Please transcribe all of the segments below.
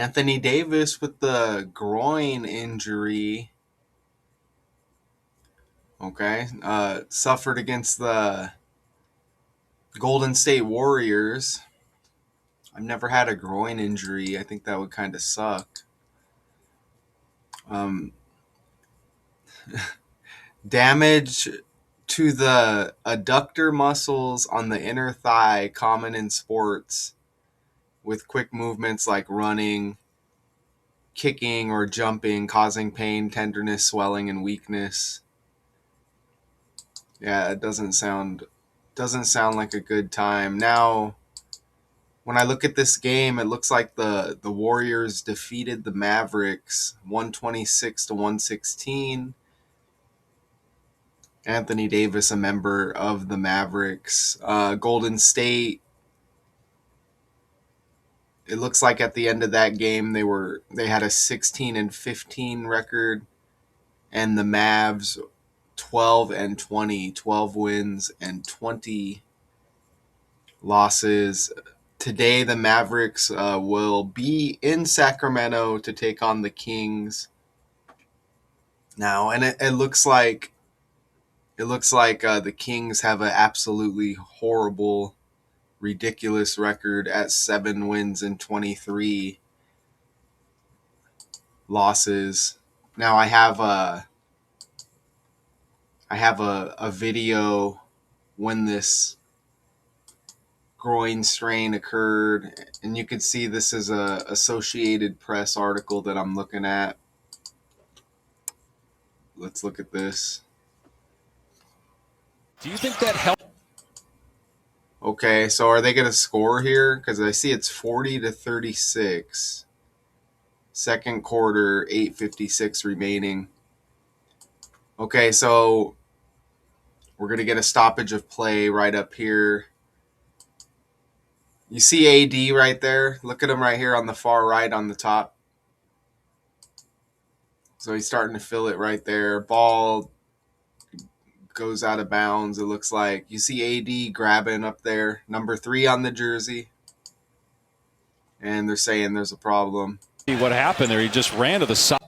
Anthony Davis with the groin injury. Okay. Suffered against the Golden State Warriors. I've never had a groin injury. I think that would kind of suck. Um, Damage to the adductor muscles on the inner thigh, common in sports, with quick movements like running, kicking, or jumping, causing pain, tenderness, swelling, and weakness. Yeah, it doesn't sound like a good time. Now, when I look at this game, it looks like the Warriors defeated the Mavericks 126-116. Anthony Davis, a member of the Mavericks. Golden State, it looks like at the end of that game they had a 16-15 record, and the Mavs 12-20, 12 wins and 20 losses. Today the Mavericks will be in Sacramento to take on the Kings. Now, and it looks like the Kings have an absolutely horrible, ridiculous record at 7 wins and 23 losses. Now I have a video when this groin strain occurred, and you can see this is a Associated Press article that I'm looking at. Let's look at this. Do you think that helped? Okay, so are they going to score here? Because I see it's 40-36. Second quarter, 8:56 remaining. Okay, so we're going to get a stoppage of play right up here. You see AD right there? Look at him right here on the far right on the top. So he's starting to feel it right there. Ball goes out of bounds, it looks like. You see AD grabbing up there, number 3 on the jersey. And they're saying there's a problem. What happened there? He just ran to the side.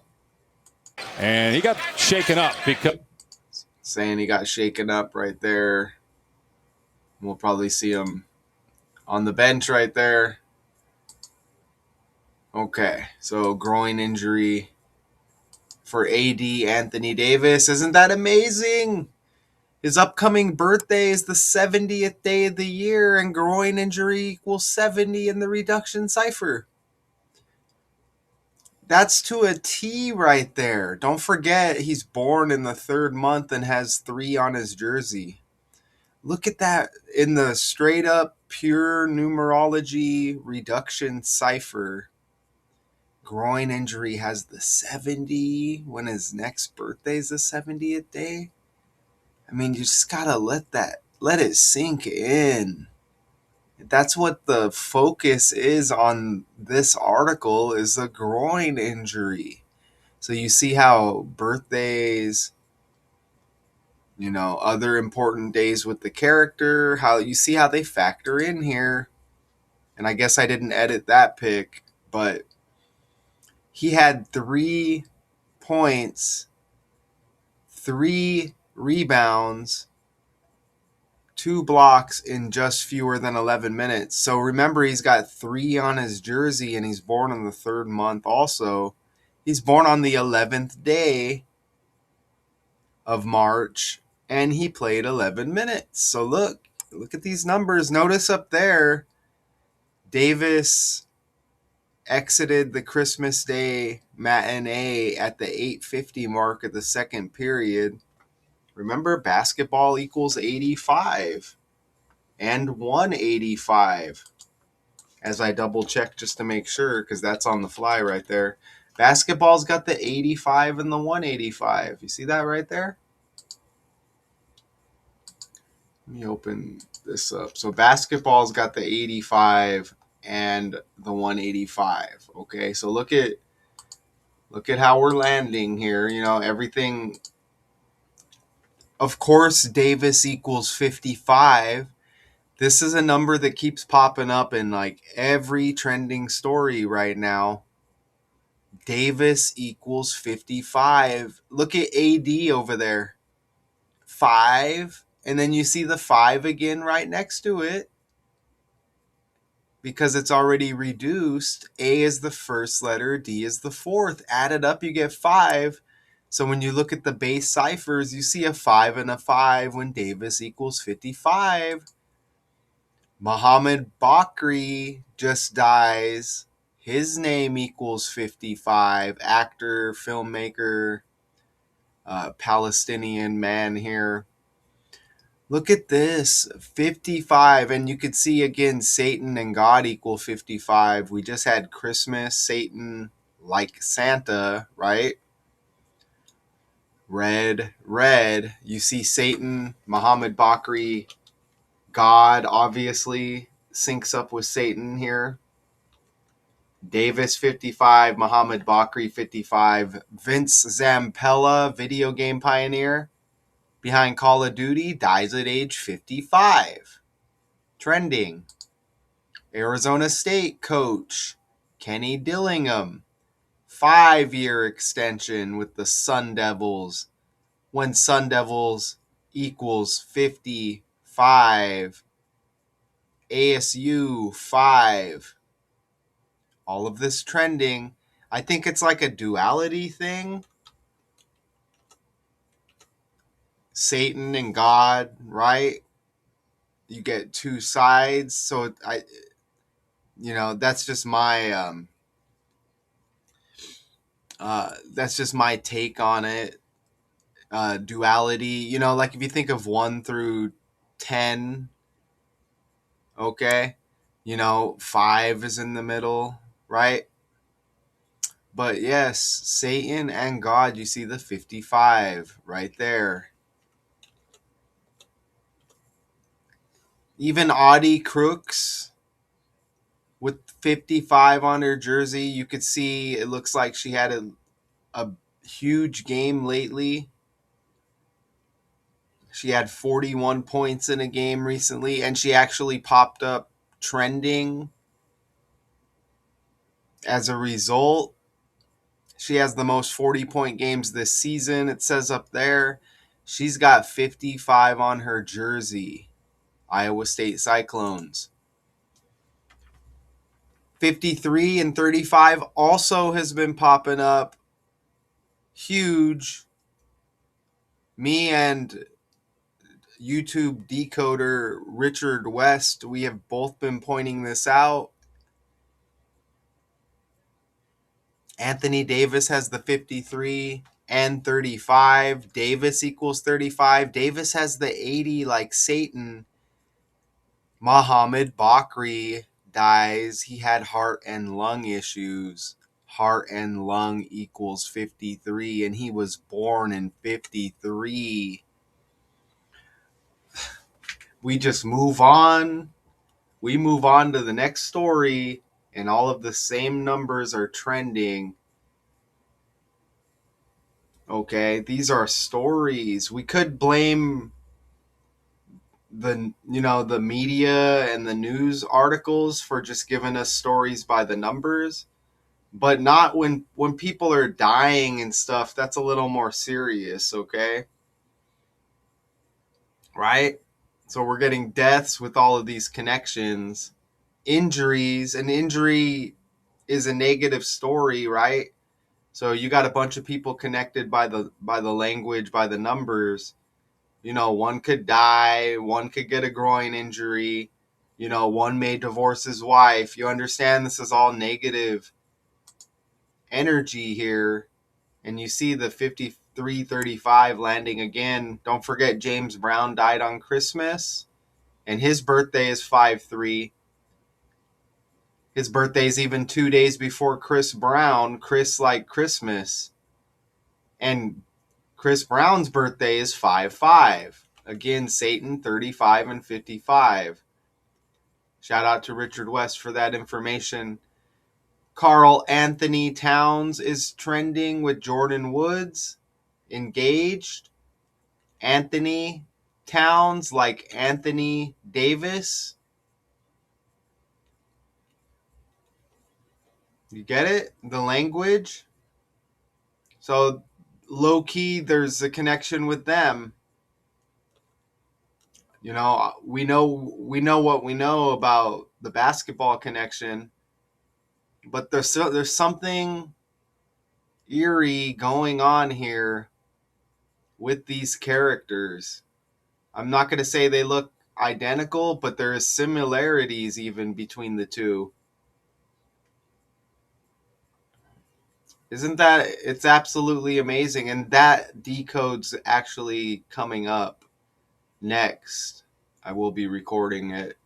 And he got shaken up because... Saying he got shaken up right there. We'll probably see him on the bench right there. Okay, so groin injury for AD Anthony Davis. Isn't that amazing? His upcoming birthday is the 70th day of the year, and groin injury equals 70 in the reduction cipher. That's to a T right there. Don't forget, he's born in the 3rd month and has 3 on his jersey. Look at that in the straight up pure numerology reduction cipher. Groin injury has the 70 when his next birthday is the 70th day. I mean, you just gotta let it sink in. That's what the focus is on this article, is a groin injury. So you see how birthdays, other important days with the character, how you see how they factor in here. And I guess I didn't edit that pic, but he had 3 points, 3 rebounds, 2 blocks in just fewer than 11 minutes. So remember, he's got 3 on his jersey, and he's born in the 3rd month also. He's born on the 11th day of March, and he played 11 minutes. So look at these numbers. Notice up there, Davis exited the Christmas Day matinee at the 8:50 mark of the second period. Remember, basketball equals 85 and 185. As I double check just to make sure, because that's on the fly right there. Basketball's got the 85 and the 185. You see that right there? Let me open this up. So basketball's got the 85 and the 185. Okay, so look at how we're landing here. Everything. Of course, Davis equals 55. This is a number that keeps popping up in like every trending story right now. Davis equals 55. Look at AD over there. 5. And then you see the 5 again right next to it. Because it's already reduced, A is the first letter, D is the fourth. Added up, you get 5. So when you look at the base ciphers, you see a 5 and a 5 when Davis equals 55. Muhammad Bakri just dies. His name equals 55. Actor, filmmaker, Palestinian man here. Look at this, 55. And you could see again, Satan and God equal 55. We just had Christmas, Satan like Santa, right? Red, red. You see Satan, Muhammad Bakri, God obviously syncs up with Satan here. Davis 55, Muhammad Bakri 55. Vince Zampella, video game pioneer behind Call of Duty, dies at age 55. Trending. Arizona State coach Kenny Dillingham, 5-year extension with the Sun Devils when Sun Devils equals 55. ASU 5. All of this trending. I think it's like a duality thing. Satan and God, right? You get two sides. So that's just my take on it. Duality, like if you think of 1 through 10, okay, 5 is in the middle, right? But yes, Satan and God, you see the 55 right there. Even Audie Crooks with 55 on her jersey, you could see it looks like she had a huge game lately. She had 41 points in a game recently, and she actually popped up trending as a result. She has the most 40-point games this season. It says up there she's got 55 on her jersey. Iowa State Cyclones. 53 and 35 also has been popping up. Huge. Me and YouTube decoder Richard West, we have both been pointing this out. Anthony Davis has the 53 and 35. Davis equals 35. Davis has the 80 like Satan. Muhammad Bakri dies. He had heart and lung issues. Heart and lung equals 53, and he was born in 53. We just move on. We move on to the next story, and all of the same numbers are trending. Okay, these are stories. We could blame the media and the news articles for just giving us stories by the numbers, but not when people are dying and stuff. That's a little more serious, okay? Right? So we're getting deaths with all of these connections, injuries. An injury is a negative story, right? So you got a bunch of people connected by the language, by the numbers. One could die, one could get a groin injury, one may divorce his wife. You understand this is all negative energy here. And you see the 53-35 landing again. Don't forget James Brown died on Christmas, and his birthday is 5-3. His birthday is even 2 days before Chris Brown. Chris like Christmas. And Chris Brown's birthday is 5-5. Again, Satan 35 and 55. Shout out to Richard West for that information. Carl Anthony Towns is trending with Jordan Woods. Engaged. Anthony Towns like Anthony Davis. You get it? The language. So low key, there's a connection with them. We know what we know about the basketball connection, but there's something eerie going on here with these characters. I'm not going to say they look identical, but there is similarities even between the two. Isn't that it's absolutely amazing, and that decode's actually coming up next. I will be recording it.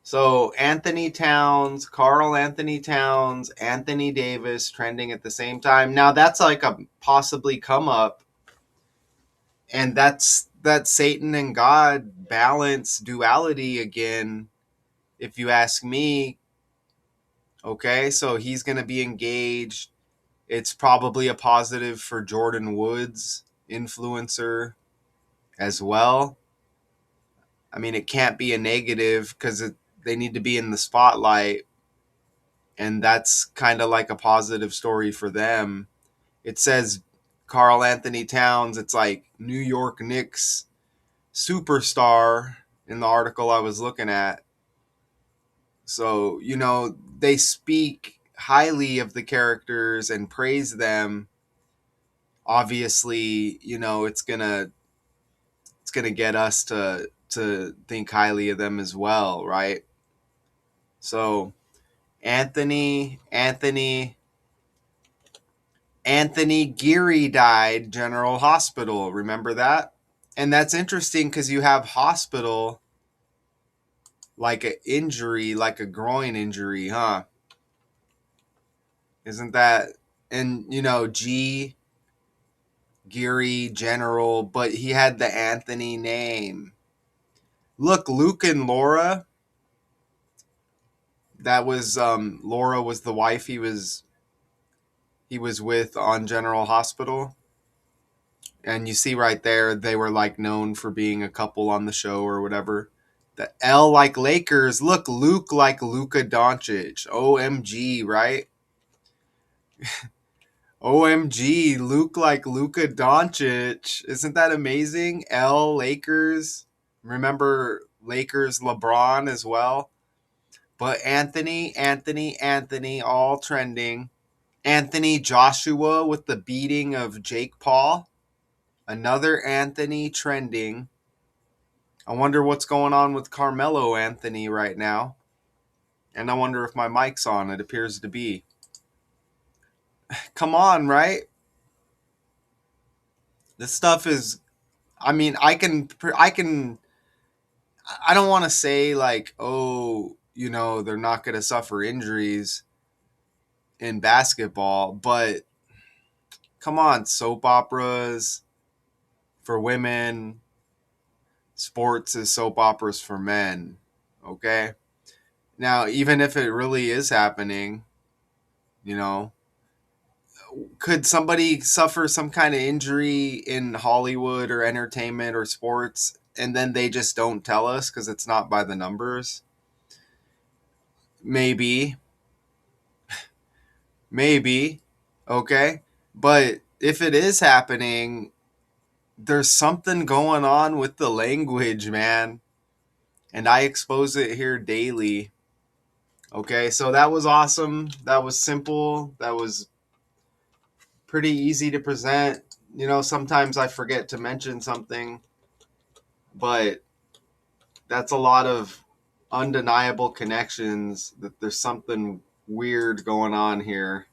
So Anthony Towns, Carl Anthony Towns, Anthony Davis trending at the same time. Now that's like a possibly come up, and that's that Satan and God balance duality again, if you ask me. Okay, so he's going to be engaged. It's probably a positive for Jordan Woods, influencer, as well. I mean, it can't be a negative because they need to be in the spotlight, and that's kind of like a positive story for them. It says Carl Anthony Towns, it's like New York Knicks superstar in the article I was looking at. So, they speak highly of the characters and praise them. Obviously, it's gonna get us to think highly of them as well, right? So Anthony Geary died, General Hospital. Remember that? And that's interesting because you have hospital like an injury, like a groin injury, huh? Isn't that? And Geary General, but he had the Anthony name. Look, Luke and Laura. That was Laura was the wife he was with on General Hospital. And you see right there, they were like known for being a couple on the show or whatever. The L like Lakers. Look, Luke like Luka Doncic. OMG, right? OMG, Luke like Luka Doncic. Isn't that amazing? L Lakers. Remember Lakers LeBron as well. But Anthony, all trending. Anthony Joshua with the beating of Jake Paul. Another Anthony trending. I wonder what's going on with Carmelo Anthony right now. And I wonder if my mic's on. It appears to be. Come on, right? This stuff is. I mean, I don't want to say like, oh, they're not going to suffer injuries in basketball, but come on, soap operas for women, sports is soap operas for men. Okay? Now, even if it really is happening, you know, could somebody suffer some kind of injury in Hollywood or entertainment or sports and then they just don't tell us because it's not by the numbers? Maybe. Maybe. Okay. But if it is happening, there's something going on with the language, man. And I expose it here daily. Okay. So that was awesome. That was simple. That was pretty easy to present. Sometimes I forget to mention something, but that's a lot of undeniable connections that there's something weird going on here.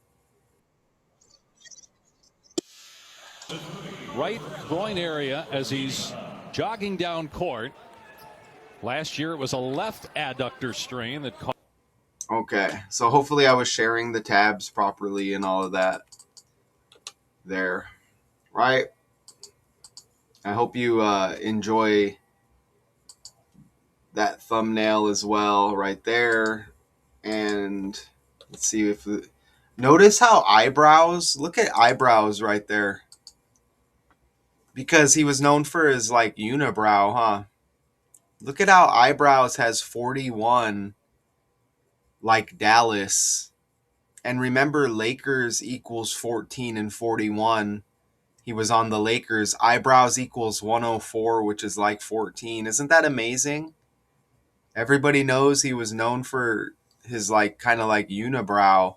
Right groin area as he's jogging down court. Last year it was a left adductor strain that caused. Okay, so hopefully I was sharing the tabs properly and all of that there, right? I hope you enjoy that thumbnail as well right there. And let's see if notice how eyebrows, look at eyebrows right there. Because he was known for his like unibrow, huh? Look at how eyebrows has 41 like Dallas. And remember, Lakers equals 14 and 41. He was on the Lakers. Eyebrows equals 104, which is like 14. Isn't that amazing? Everybody knows he was known for his like kind of like unibrow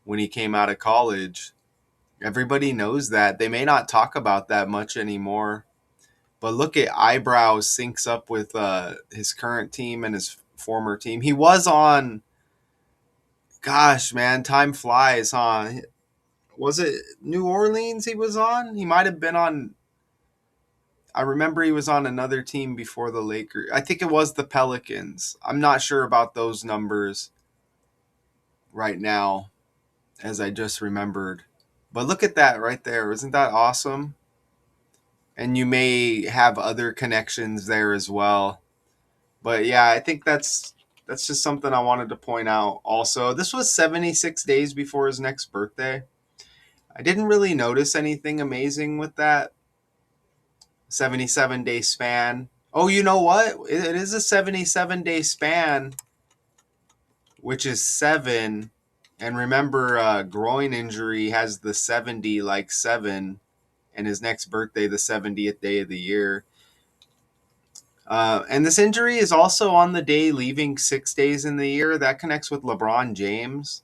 when he came out of college. Everybody knows that. They may not talk about that much anymore. But look at eyebrows syncs up with his current team and his former team. He was on, gosh, man, time flies, huh? Was it New Orleans he was on? He might have been on, I remember he was on another team before the Lakers. I think it was the Pelicans. I'm not sure about those numbers right now, as I just remembered. But look at that right there. Isn't that awesome? And you may have other connections there as well. But yeah, I think that's just something I wanted to point out. Also, this was 76 days before his next birthday. I didn't really notice anything amazing with that 77-day span. Oh, you know what? It is a 77-day span, which is 7. And remember, groin injury has the 70 like 7, and his next birthday, the 70th day of the year. And this injury is also on the day leaving 6 days in the year. That connects with LeBron James.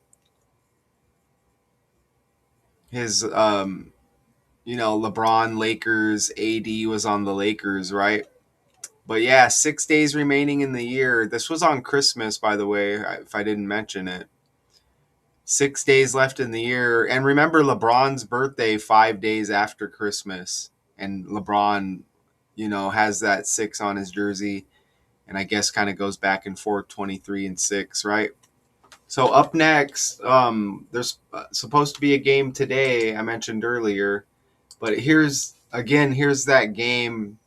His, LeBron, Lakers, AD was on the Lakers, right? But yeah, 6 days remaining in the year. This was on Christmas, by the way, if I didn't mention it. 6 days left in the year. And remember LeBron's birthday 5 days after Christmas. And LeBron, has that 6 on his jersey. And I guess kind of goes back and forth 23 and 6, right? So up next, there's supposed to be a game today I mentioned earlier. But here's that game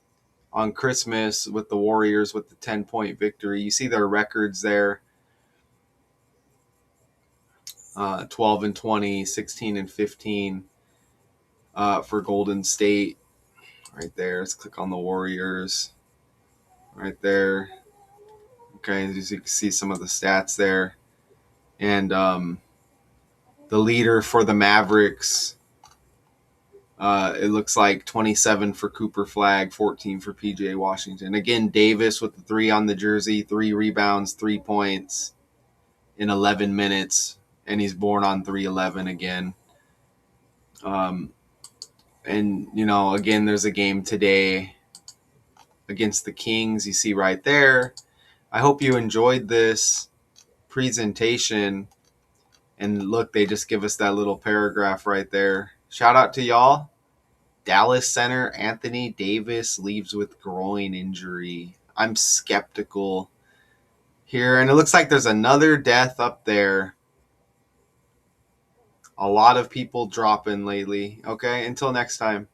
on Christmas with the Warriors with the 10-point victory. You see their records there. 12 and 20, 16 and 15 for Golden State. Right there. Let's click on the Warriors. Right there. Okay, as you can see some of the stats there. And the leader for the Mavericks, it looks like 27 for Cooper Flag, 14 for PJ Washington. Again, Davis with the 3 on the jersey, 3 rebounds, 3 points in 11 minutes. And he's born on 3/11 again. And, again, there's a game today against the Kings. You see right there. I hope you enjoyed this presentation. And look, they just give us that little paragraph right there. Shout out to y'all. Dallas center Anthony Davis leaves with groin injury. I'm skeptical here. And it looks like there's another death up there. A lot of people dropping lately. Okay, until next time.